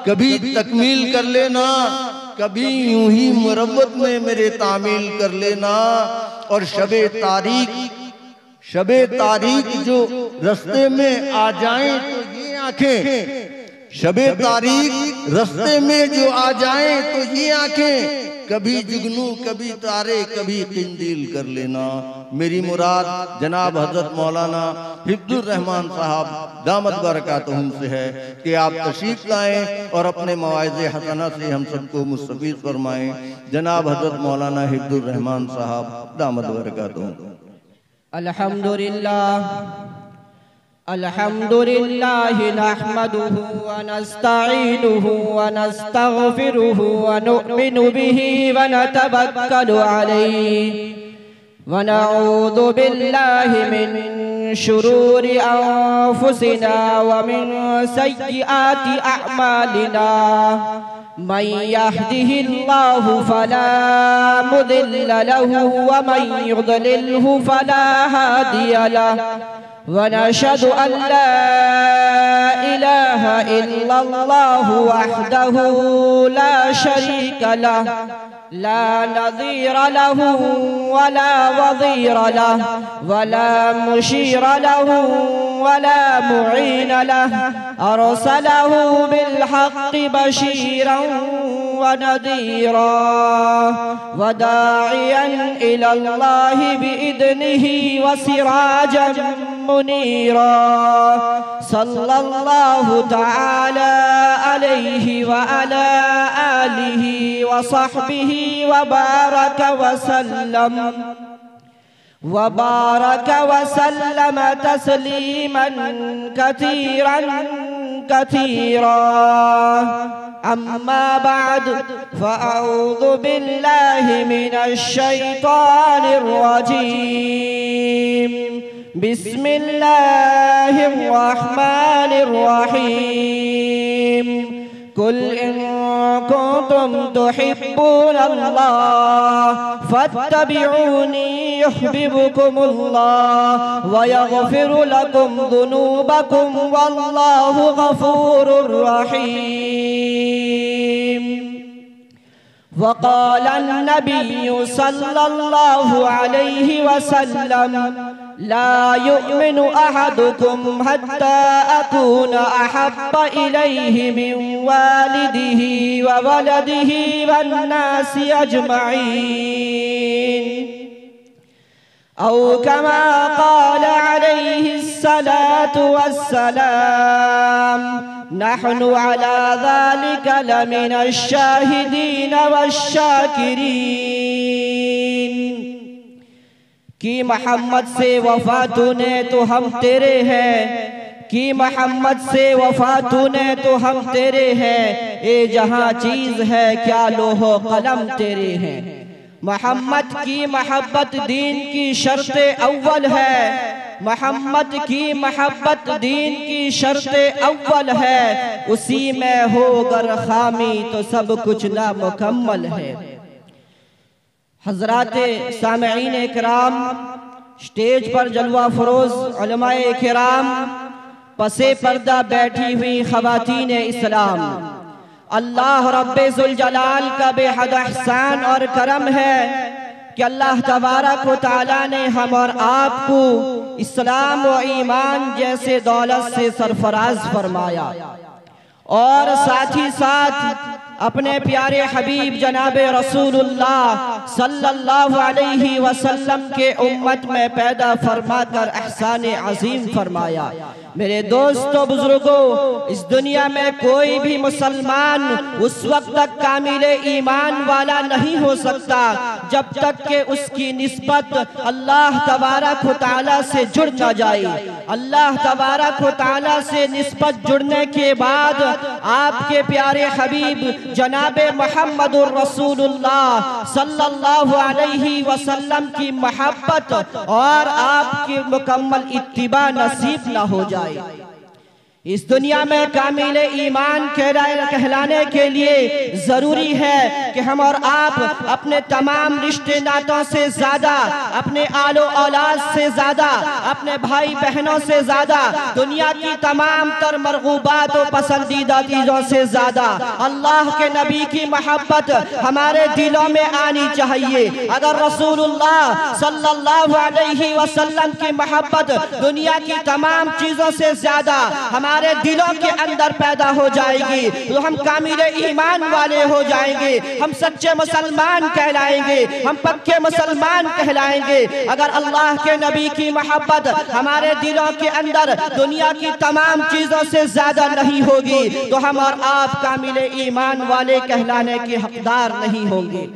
कभी तकमील कर लेना, कभी यूं ही मुरब्बत में मेरे तामील कर लेना। और शबे तारीख जो रस्ते में आ जाएं तो ये आंखें, शबे तारीख रस्ते में जो आ जाएं तो ये आंखें, कभी जुगनू कभी तारे कभी किंदील कर लेना। मेरी मुराद जनाब हजरत मौलाना हिफ्जुर रहमान साहब दामत बरकातहुम से है कि आप तशरीफ लाएं और अपने मवाइज़े हसना से हम सबको मुस्तफीद फरमाएं। जनाब हजरत मौलाना हिफ्जुर रहमान साहब दामत बरकातहुम। अल्हम्दुलिल्लाह अल्हम्दुलिल्लाह नहमदुहु व नस्तईनुहु व नस्तगफिरुहु व नु'मिनु बिही व नतवक्कलु अलैहि व नऊज़ु बिल्लाहि मिन शुरूरि अंफुसिना व मिन सय्यिआति अअमालिना। मन यहदिहिल्लाहु फला मुदिल्ल लहु व मन युद्लिल्हु फला हादिय लहु। व नशहदु अल्ला इलाहा इल्लल्लाहु वहदहु ला शरीका लहु ला नज़ीर लहु वला वज़ीर लहु वला मुशीर लहु वला मुईन लहु। अरसलहु बिलहक़्क़ि बशीरन व नज़ीरा व दाइयन इलल्लाहि बिइज़्निहि व सिराजन मुनीरा। सल्लल्लाहु तआला अलैहि व अला आलिहि व सहबिहि व बारक व सल्लम तस्लीमन कसीरन कसीरा। अम्मा बाद फ़अऊज़ु बिल्लाहि मिनश शैतानिर रजीम। बिस्मिल्लाहिर रहमानिर रहीम। कुल इन कुंतुम तुहिब्बूनल्लाह फत्तबिऊनी युह्बिबुकुमुल्लाह व यग़फिर लकुम ज़ुनूबकुम वल्लाहु गफूरुर रहीम। वक़ाल अन्नबिय्यु सल्लल्लाहु अलैहि वसल्लम ला युमिनु अहदुकुम हत्ता अकूना अहब्बा इलैहि मिन वालिदिही व वलदिही वन्नासि अजमईन। औ कमा क़ाल अलैहि सलातु वस्सलाम। नहनु अला ज़ालिका लमिनश शाहिदीन वश्शाकिरीन। कि मोहम्मद से वफा तूने तो हम तेरे हैं, कि मोहम्मद से वफा तूने तो हम तेरे हैं। ए जहां चीज है क्या लोहो कलम तेरे हैं। मोहम्मद की मोहब्बत दीन की शर्त अव्वल है। मोहम्मद की मोहब्बत दीन की शर्त अव्वल है। उसी में हो गर खामी तो सब कुछ नामुकम्मल है। हज़राते सामईन इकराम, स्टेज पर जलवा फरोज उलमाए किराम, पसे पर्दा बैठी हुई ख़वातीन इस्लाम, अल्लाह रब्बे ज़ुल जलाल का बेहद एहसान और करम है कि अल्लाह तबारक व तआला ने हम और आपको इस्लाम व ईमान जैसे दौलत से सरफराज फरमाया और साथ ही साथ अपने प्यारे हबीब जनाबे रसूलुल्लाह सल्लल्लाहु अलैहि वसल्लम के उम्मत में पैदा फरमाकर एहसान अजीम फरमाया। मेरे दोस्तों बुजुर्गों, इस दुनिया में कोई भी मुसलमान उस वक्त तक कामिले ईमान वाला नहीं हो सकता जब तक कि उसकी निस्बत अल्लाह तबारक व तआला से जुड़ न जाए। अल्लाह तबारक व तआला से निस्बत जुड़ने के बाद आपके प्यारे हबीब जनाबे मुहम्मदुर रसूलुल्लाह सल्लल्लाहु अलैहि वसल्लम की मोहब्बत और आपकी मुकम्मल इत्तिबा नसीब न हो जाए। इस दुनिया में कामिल ईमान कहलाने के लिए जरूरी है कि हम और आप अपने तमाम रिश्ते नातों से ज्यादा, अपने आलो औलाद से ज्यादा, अपने भाई बहनों से ज्यादा, दुनिया की तमाम तर मरगूबात और पसंदीदा चीजों से ज्यादा अल्लाह के नबी की मोहब्बत हमारे दिलों में आनी चाहिए। अगर रसूलुल्लाह सल्लल्लाहु अलैहि वसल्लम की मोहब्बत दुनिया की तमाम चीजों से ज्यादा हमारे दिलों के अंदर पैदा हो जाएगी तो हम कामिल ईमान वाले हो जाएंगे, हम सच्चे मुसलमान कहलाएंगे, हम पक्के मुसलमान कहलाएंगे। अगर अल्लाह के नबी की मोहब्बत हमारे दिलों के अंदर दुनिया की तमाम चीजों से ज्यादा नहीं होगी तो हम और आप कामिल ईमान वाले कहलाने के हकदार नहीं होंगे।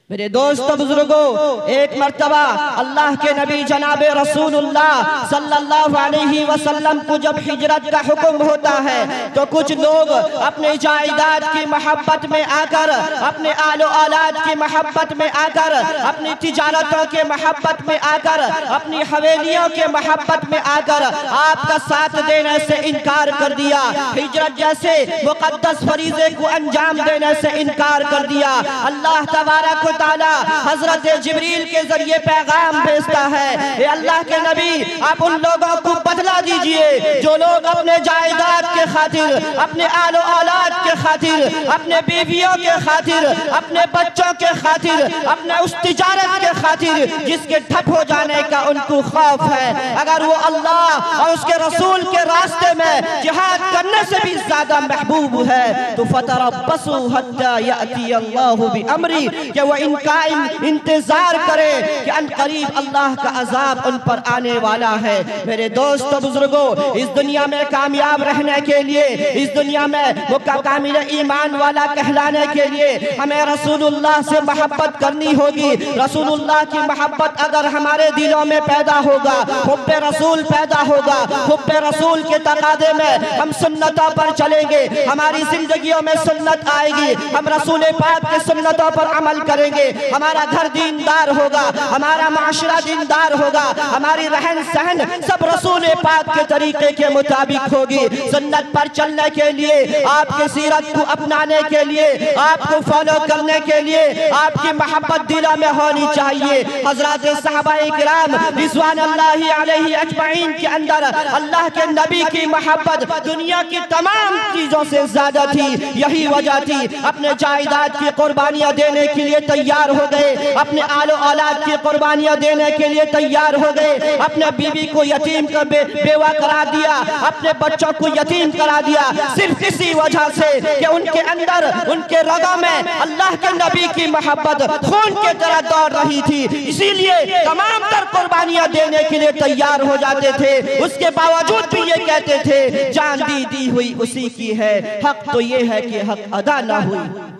मेरे दोस्तों बुजुर्गों, एक मर्तबा अल्लाह के नबी जनाबे रसूलुल्लाह सल्लल्लाहु अलैहि वसल्लम को जब हिजरत का हुक्म होता है तो कुछ लोग अपने जायदाद की मोहब्बत में आकर, अपने आलो औलाद की मोहब्बत में आकर, अपनी तिजारतों के मोहब्बत में आकर, अपनी हवेलियों के मोहब्बत में आकर आपका साथ देने से इनकार कर दिया, हिजरत जैसे मुकद्दस फरीज़े को अंजाम देने से इनकार कर दिया। अल्लाह तबारक व तआला हजरत जिब्रील के जरिए पैगाम भेजता है, अल्लाह के नबी आप उन लोगों को बदला दीजिए जो लोग अपने जायदाद के खातिर, अपने आलो औलाद के खातिर, अपने बीवियों के खातिर, अपने बच्चों के खातिर, अपने उस तिजारत के खातिर जिसके ठप हो जाने का उनको खौफ है, अगर वो अल्लाह और उसके रसूल के रास्ते में जिहाद करने से भी ज्यादा महबूब है तो फतरब्बसू हत्ता याती अल्लाहु बिअमरी, कि वो इनका इंतजार करे कि अनकरीब अल्लाह का अजाब उन पर आने वाला है। मेरे दोस्तों बुजुर्गों, इस दुनिया में कामयाब रहने के लिए, इस दुनिया में वो कामिल ईमान वाला कहलाने के लिए हमें रसूलुल्लाह से मोहब्बत करनी होगी। रसूलुल्लाह की मोहब्बत अगर हमारे दिलों में पैदा होगा, हुब्बे रसूल पैदा होगा, हुब्बे रसूल के तकादे में हम सुन्नतों पर चलेंगे, हमारी जिंदगियों में सुन्नत आएगी, हम रसूल पाक की सुन्नतों पर अमल करेंगे, हमारा घर दीनदार होगा, हमारा माशरा दीनदार होगा, हमारी रहन सहन सब रसूल पाक के तरीके के मुताबिक होगी। सुन्नत पर चलने के लिए, आपकी सीरत को अपनाने के लिए, आपको फॉलो करने के लिए आपकी मोहब्बत दिलों में होनी चाहिए। हजरत सहाबाए किराम रिज़वानुल्लाहि अलैहि अजमईन के अंदर अल्लाह के नबी की मोहब्बत दुनिया की तमाम चीजों से ज्यादा थी। यही वजह थी अपने जायदाद की कुर्बानियां देने के लिए तैयार हो गए, अपने आलो औलाद की कुर्बानियां देने के लिए तैयार हो गए, अपने बीवी को यतीम कर बेवा करा दिया, अपने बच्चों को यतीम करा दिया, सिर्फ इसी वजह से कि उनके अंदर, उनके रगों में अल्लाह के नबी की मोहब्बत खून के तरह दौड़ रही थी, इसीलिए तमाम तर कुर्बानियां देने के लिए तैयार हो जाते थे। उसके बावजूद भी ये कहते थे जान दी हुई उसी की है, हक तो ये है कि हक अदा ना हुई।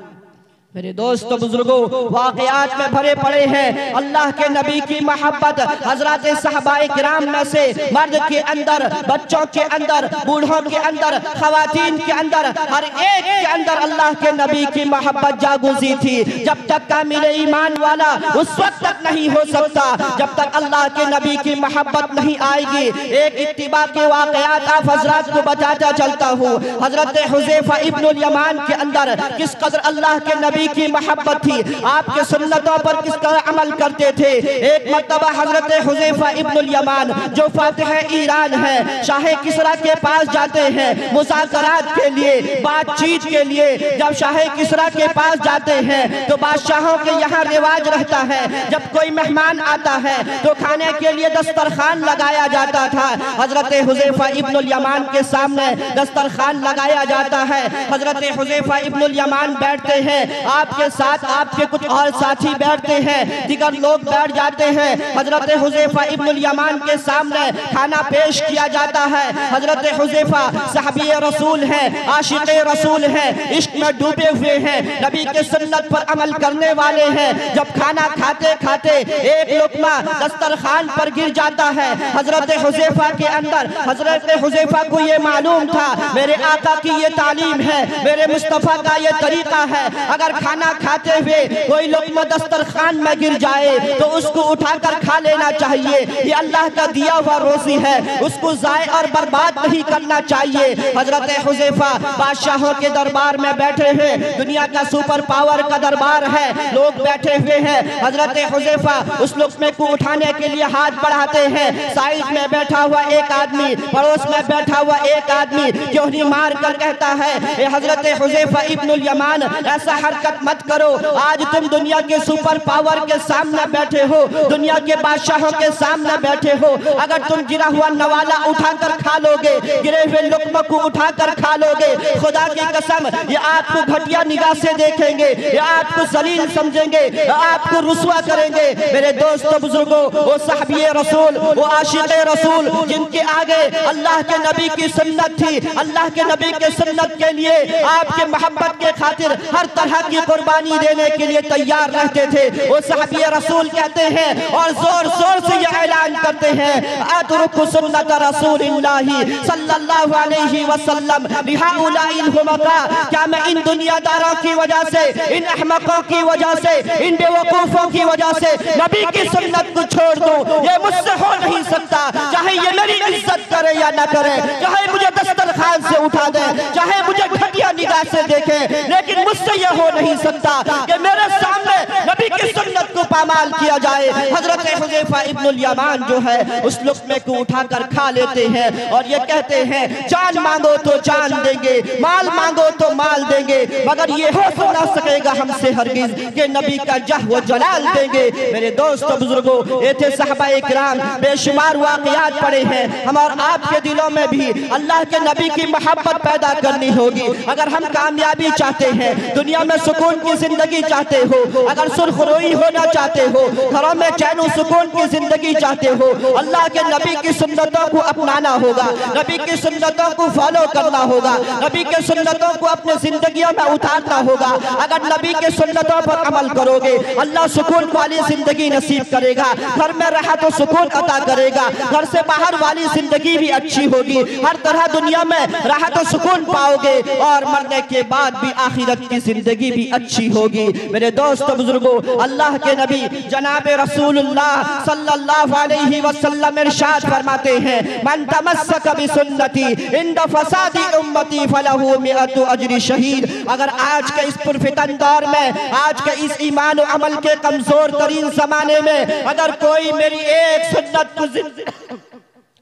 मेरे दोस्तों बुजुर्गों, वाक़यात में भरे पड़े हैं अल्लाह के नबी की मोहब्बत हजरत सहाबाए किराम में से मर्द के अंदर, बच्चों के अंदर, बूढ़ों के अंदर, खवातीन के अंदर, हर एक के अंदर अल्लाह के नबी की मोहब्बत जागूजी थी। जब तक कामिल ईमान वाला उस वक्त तक नहीं हो सकता जब तक अल्लाह के नबी की मोहब्बत नहीं आएगी। एक इत्तिबा के वाक़यात आप हजरत को बताता चलता हूँ। हजरत हुज़ैफा इब्नुल यमान के अंदर किस कदर अल्लाह के नबी की मोहब्बत थी, आपके सुन्नतों पर किस तरह अमल करते थे। एक मर्तबा हजरत हुज़ैफा इब्नुल यमान जो फातिह ईरान है, शाह किसरा के पास जाते हैं मुज़ाकरात के लिए, बातचीत के लिए। जब शाह किसरा के पास जाते हैं तो बादशाहों के यहाँ रिवाज रहता है जब कोई मेहमान आता है तो खाने के लिए दस्तरखान लगाया जाता था। हजरत हुज़ैफा इब्नुल यमान के सामने दस्तरखान लगाया जाता है। हजरत हुज़ैफा इब्नुल यमान बैठते हैं, आपके साथ आपके कुछ और साथी बैठते हैं, दिगर लोग बैठ जाते हैं। हजरत हुज़ैफा इब्नुल यमान के सामने खाना पेश किया जाता है। हजरत हुज़ैफा सहाबी रसूल हैं, आशिक़ रसूल हैं, इश्क में डूबे हुए हैं, नबी के सुन्नत पर अमल करने वाले हैं। जब खाना खाते खाते एक लुक़मा दस्तरखान पर गिर जाता है, हजरत हुज़ैफा के अंदर, हजरत हुज़ैफा को ये मालूम था मेरे आका की ये तालीम है, मेरे मुस्तफ़ा का ये तरीका है, अगर खाना खाते हुए कोई लोकमा दस्तरखान में गिर जाए तो उसको उठाकर खा लेना चाहिए। ये अल्लाह का दिया हुआ रोज़ी है, उसको ज़ाय और बर्बाद नहीं करना चाहिए। हजरत हुज़ैफा बादशाहों के दरबार में बैठे हैं, दुनिया का सुपर पावर का दरबार है, लोग बैठे हुए हैं। हजरत हुज़ैफा उस लुक़्मे को उठाने के लिए हाथ बढ़ाते हैं। साइड में बैठा हुआ एक आदमी, पड़ोस में बैठा हुआ एक आदमी जोहरी मार कर कहता है, ए हजरत हुज़ैफा इब्नुल यमान, ऐसा हरकत मत करो। आज तुम दुनिया के सुपर पावर के सामने बैठे हो, दुनिया के बादशाहों के सामने बैठे हो। अगर तुम गिरा हुआ नवाला उठाकर खा लोगे, गिरे हुए लुक़्मे को उठाकर खा लोगे, खुदा की कसम ये आपको घटिया निगाह से देखेंगे, ये आपको जलील समझेंगे, आपको रुसवा करेंगे। मेरे दोस्तों बुजुर्गों, वो सहाबी रसूल, वो आशिक़ रसूल जिनके आगे अल्लाह के नबी की सुन्नत थी, अल्लाह के नबी के सुन्नत के लिए आपके मोहब्बत के खातिर हर तरह की कुर्बानी देने के लिए तैयार रहते थे। वो सहाबी रसूल कहते हैं और जोर जोर से ये ऐलान करते हैं, अतरुकु सुन्नत रसूलिल्लाहि सल्लल्लाहु अलैहि वसल्लम लिहाउलाइल हुमका। क्या मैं इन दुनियादारों की वजह से, इन अहमकों की वजह से, इन बेवकूफों की वजह से नबी की सुन्नत को छोड़ दूं? ये मुझसे हो नहीं सकता। चाहे ये मेरी इज्जत करे या ना करे, चाहे मुझे दस्तरखान से उठा दे, चाहे मुझे घटिया निगाह से देखे, लेकिन मुझसे ये हो नहीं सकता कि मेरे सामने नबी की सुन्नत को पामाल किया जाए। हजरत हुज़ैफा इब्नुल यमान जो है उस लुक़्मे को उठाकर खा लेते हैं और ये कहते हैं, जान मांगो तो जान देंगे, माल मांगो तो माल देंगे, मगर ये हो तो ना सकेगा हमसे हरगिज़ कि नबी का जह व जलाल देंगे। मेरे दोस्तों बुजुर्गों, ये थे सहाबाए किराम, बेशुमार वाक़यात पड़े हैं। हम और आपके दिलों में भी अल्लाह के नबी की मोहब्बत पैदा करनी होगी। अगर हम कामयाबी चाहते हैं, दुनिया में सुकून की जिंदगी चाहते हो, अगर सुरखरुई होना चाहते हो, घरों में चैन और सुकून की जिंदगी चाहते हो, अल्लाह के नबी की सुन्नतों को अपनाना होगा, नबी की सुन्नतों को फॉलो करना होगा, नबी के सुन्नतों को अपने जिंदगियों में उतारना होगा। अगर नबी के सुन्नतों पर अमल करोगे, अल्लाह सुकून वाली जिंदगी नसीब करेगा, घर में रहा तो सुकून अता करेगा, घर से बाहर वाली जिंदगी भी अच्छी होगी, हर तरह दुनिया में रहा तो सुकून पाओगे और मरने के बाद भी आखिरत की जिंदगी भी अच्छी होगी। मेरे दोस्तों बुजुर्गों, अल्लाह के नबी जनाब रसूलुल्लाह सल्लल्लाहु अलैहि वसल्लम इरशाद फरमाते हैं, मन तमस्सक बिसुन्नती इंद फसादी उम्मती फलहु मिअतु अजरी शहीद। अगर आज के इस पुरफितन दौर में, आज के इस ईमान और अमल के कमजोर तरीन जमाने में अगर कोई मेरी एक सुन्नत को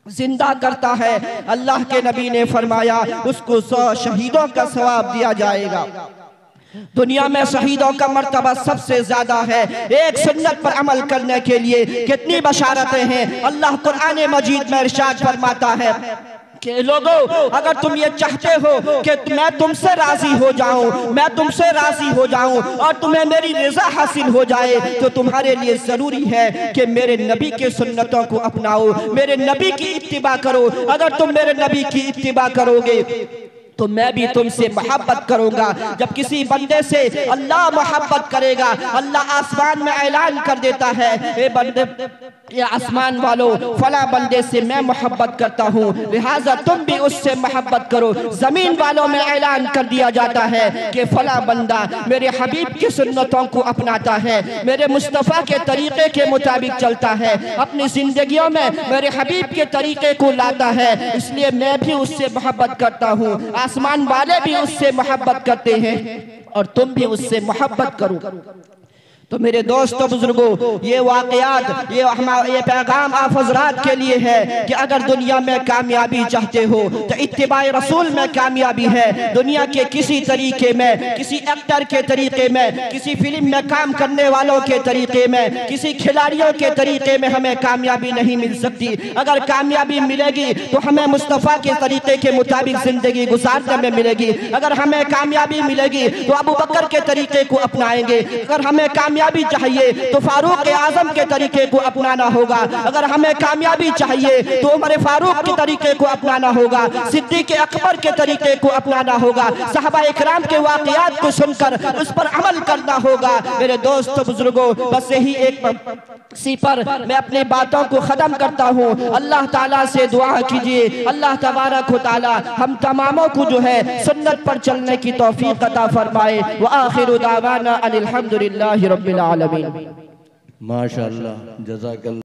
जिंदा करता है, अल्लाह के नबी ने फरमाया उसको 100 शहीदों का सवाब दिया जाएगा। दुनिया में शहीदों का मर्तबा सबसे ज्यादा है। एक सुन्नत पर अमल करने के लिए कितनी बशारतें हैं। अल्लाह कुरान मजीद में इरशाद फरमाता है कि लोगों, अगर तुम ये चाहते हो कि मैं तुमसे राजी हो जाऊं, मैं तुमसे राजी हो जाऊं और तुम्हें मेरी रज़ा हासिल हो जाए, तो तुम्हारे लिए जरूरी है कि मेरे नबी के सुन्नतों को अपनाओ, मेरे नबी की इत्तिबा करो। अगर तुम मेरे नबी की इत्तिबा करोगे तो मैं भी तुमसे मोहब्बत करूंगा। जब किसी बंदे से अल्लाह मोहब्बत करेगा, अल्लाह आसमान में ऐलान कर देता है, ए बंदे, ये आसमान वालों, फला बंदे से मैं मोहब्बत करता हूँ, लिहाजा तुम भी उससे मोहब्बत करो। जमीन वालों में ऐलान कर दिया जाता है कि फला बंदा मेरे हबीब की सुन्नतों को अपनाता है, मेरे मुस्तफ़ा के तरीके के मुताबिक चलता है, अपनी जिंदगियों में मेरे हबीब के तरीके को लाता है, इसलिए मैं भी उससे मोहब्बत करता हूँ। आसमान वाले भी उससे मोहब्बत करते हैं और तुम भी उससे मोहब्बत करो। तो मेरे दोस्तों बुजुर्गों, ये वाक़यात, ये पैगाम आप हज़रात के लिए है कि अगर दुनिया में कामयाबी चाहते हो तो इत्तिबाए रसूल में कामयाबी है। दुनिया के किसी तरीके में, किसी एक्टर के तरीके में, किसी फिल्म में काम करने वालों के तरीके में, किसी खिलाड़ियों के तरीके में हमें कामयाबी नहीं मिल सकती। अगर कामयाबी मिलेगी तो हमें मुस्तफ़ा के तरीके के मुताबिक ज़िंदगी गुजारने में मिलेगी। अगर हमें कामयाबी मिलेगी तो अबू बकर के तरीके को अपनाएंगे। अगर हमें कामयाबी कामयाबी चाहिए तो फारूक आजम के तरीके को अपनाना होगा। अगर हमें कामयाबी चाहिए तो उमर फारूक के तरीके को अपनाना होगा, सिद्दीक अकबर के तरीके को अपनाना होगा, सहाबा इकराम के वाक़यात को सुनकर उस पर अमल करना होगा। मेरे दोस्तों बुजुर्गों, बस यही एक सी पर मैं अपनी बातों को खत्म करता हूँ। अल्लाह ताला से दुआ कीजिए, अल्लाह तबारक व तआला हम तमामों को जो है सुन्नत पर चलने की तौफीक अता फरमाए। व आखिरु दावाना अनिल हम्दुलिल्लाहि रब्बिल आलमीन। माशाअल्लाह, जज़ाकल्लाह।